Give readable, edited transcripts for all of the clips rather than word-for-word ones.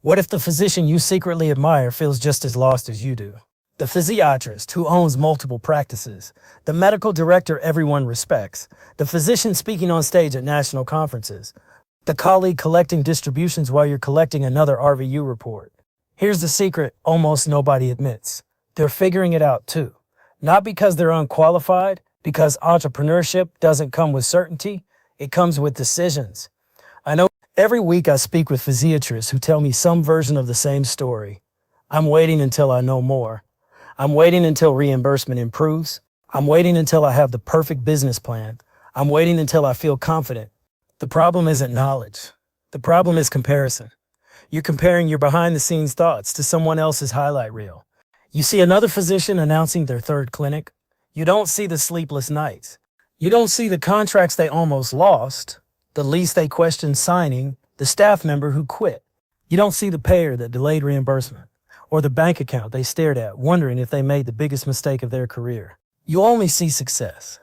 What if the physician you secretly admire feels just as lost as you do? The physiatrist who owns multiple practices, the medical director everyone respects, the physician speaking on stage at national conferences, the colleague collecting distributions while you're collecting another RVU report. Here's the secret almost nobody admits. They're figuring it out too. Not because they're unqualified, because entrepreneurship doesn't come with certainty, it comes with decisions. I know every week I speak with physiatrists who tell me some version of the same story. I'm waiting until I know more. I'm waiting until reimbursement improves. I'm waiting until I have the perfect business plan. I'm waiting until I feel confident. The problem isn't knowledge. The problem is comparison. You're comparing your behind-the-scenes thoughts to someone else's highlight reel. You see another physician announcing their third clinic. You don't see the sleepless nights. You don't see the contracts they almost lost, the lease they questioned signing, the staff member who quit. You don't see the payer that delayed reimbursement, or the bank account they stared at, wondering if they made the biggest mistake of their career. You only see success.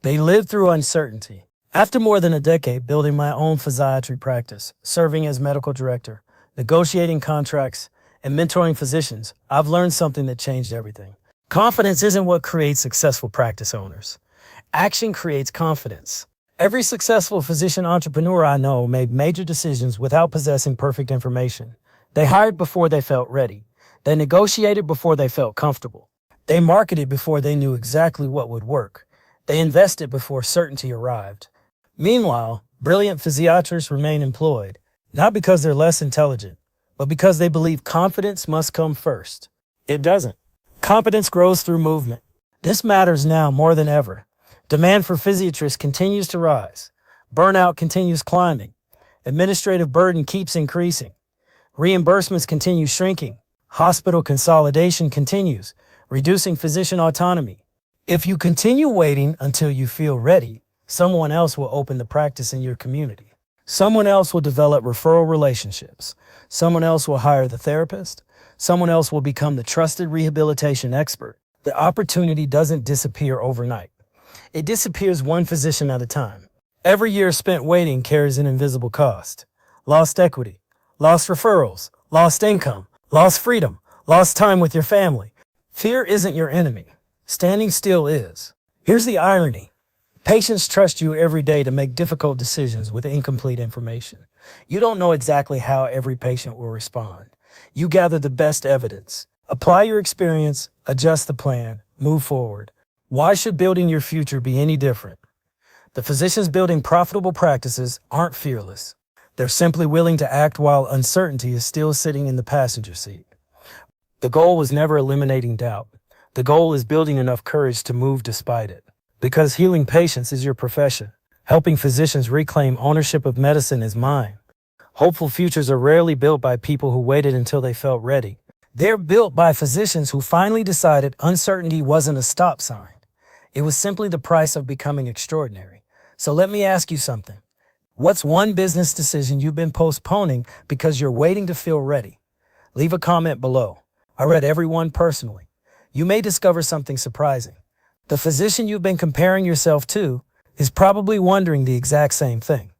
They lived through uncertainty. After more than a decade building my own physiatry practice, serving as medical director, negotiating contracts, and mentoring physicians, I've learned something that changed everything. Confidence isn't what creates successful practice owners. Action creates confidence. Every successful physician entrepreneur I know made major decisions without possessing perfect information. They hired before they felt ready. They negotiated before they felt comfortable. They marketed before they knew exactly what would work. They invested before certainty arrived. Meanwhile, brilliant physiatrists remain employed, not because they're less intelligent, but because they believe confidence must come first. It doesn't. Competence grows through movement. This matters now more than ever. Demand for physiatrists continues to rise. Burnout continues climbing. Administrative burden keeps increasing. Reimbursements continue shrinking. Hospital consolidation continues, reducing physician autonomy. If you continue waiting until you feel ready, someone else will open the practice in your community. Someone else will develop referral relationships. Someone else will hire the therapist. Someone else will become the trusted rehabilitation expert. The opportunity doesn't disappear overnight. It disappears one physician at a time. Every year spent waiting carries an invisible cost. Lost equity, lost referrals, lost income, lost freedom, lost time with your family. Fear isn't your enemy. Standing still is. Here's the irony. Patients trust you every day to make difficult decisions with incomplete information. You don't know exactly how every patient will respond. You gather the best evidence. Apply your experience, adjust the plan, move forward. Why should building your future be any different? The physicians building profitable practices aren't fearless. They're simply willing to act while uncertainty is still sitting in the passenger seat. The goal was never eliminating doubt. The goal is building enough courage to move despite it. Because healing patients is your profession. Helping physicians reclaim ownership of medicine is mine. Hopeful futures are rarely built by people who waited until they felt ready. They're built by physicians who finally decided uncertainty wasn't a stop sign. It was simply the price of becoming extraordinary. So let me ask you something. What's one business decision you've been postponing because you're waiting to feel ready? Leave a comment below. I read every one personally. You may discover something surprising. The physician you've been comparing yourself to is probably wondering the exact same thing.